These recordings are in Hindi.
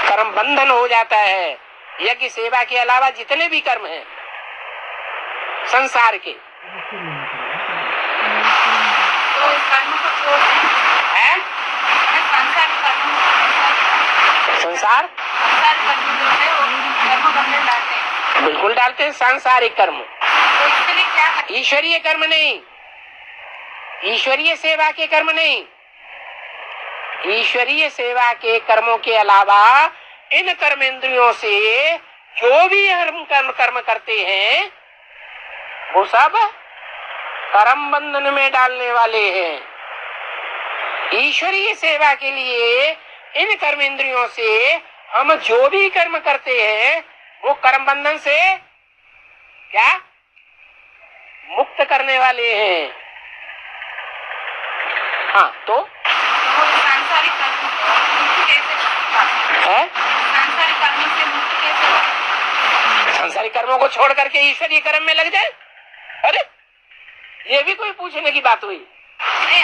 कर्म बंधन हो जाता है। यज्ञ सेवा के अलावा जितने भी कर्म हैं संसार के, तो इस कर्म को छोड़ है संसार कर्म जो है वो कर्म बंधन डालते हैं। बिल्कुल डालते हैं। सांसारिक कर्म, तो इसके लिए क्या करें? ईश्वरीय कर्म नहीं, ईश्वरीय सेवा के कर्म नहीं। ईश्वरीय सेवा के कर्मों के अलावा इन कर्मेंद्रियों से जो भी हम कर्म करते हैं वो सब कर्म बंधन में डालने वाले हैं। ईश्वरीय सेवा के लिए इन कर्मेंद्रियों से हम जो भी कर्म करते हैं वो कर्म बंधन से क्या मुक्त करने वाले हैं। हाँ, तो सांसारिक कर्म मुक्ति कैसे है? सांसारिक कर्मों से मुक्ति कैसे? सांसारिक कर्मों को छोड़ करके ईश्वरीय कर्म में लग जाए? अरे ये भी कोई पूछने की बात हुई? नहीं,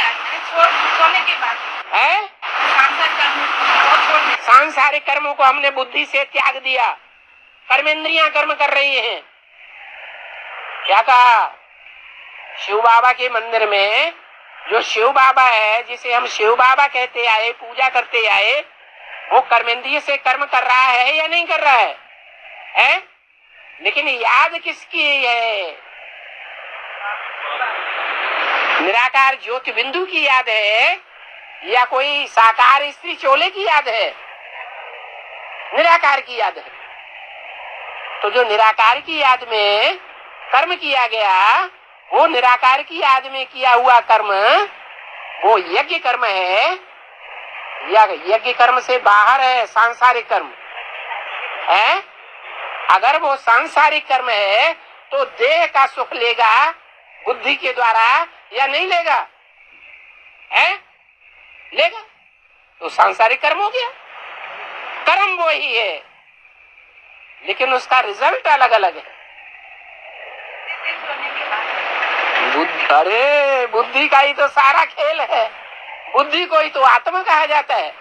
छोड़ने की बात है। सांसारिक कर्म को छोड़ने। सांसारिक कर्मों को हमने बुद्धि से त्याग दिया, कर्मेंद्रियां कर्म कर रही हैं। क्या कहा? शिव बाबा के मंदिर में जो शिव बाबा है, जिसे हम शिव बाबा कहते आए, पूजा करते आए, वो कर्मेंद्रिय से कर्म कर रहा है या नहीं कर रहा है? हैं? लेकिन याद किसकी है? निराकार ज्योति बिंदु की याद है या कोई साकार स्त्री चोले की याद है? निराकार की याद है। तो जो निराकार की याद में कर्म किया गया, वो निराकार की याद में किया हुआ कर्म वो यज्ञ कर्म है या यज्ञ कर्म से बाहर है सांसारिक कर्म है? अगर वो सांसारिक कर्म है तो देह का सुख लेगा बुद्धि के द्वारा या नहीं लेगा? है? लेगा। तो सांसारिक कर्म हो गया। कर्म वो ही है लेकिन उसका रिजल्ट अलग अलग है। अरे बुद्धि का ही तो सारा खेल है। बुद्धि को ही तो आत्मा कहा जाता है।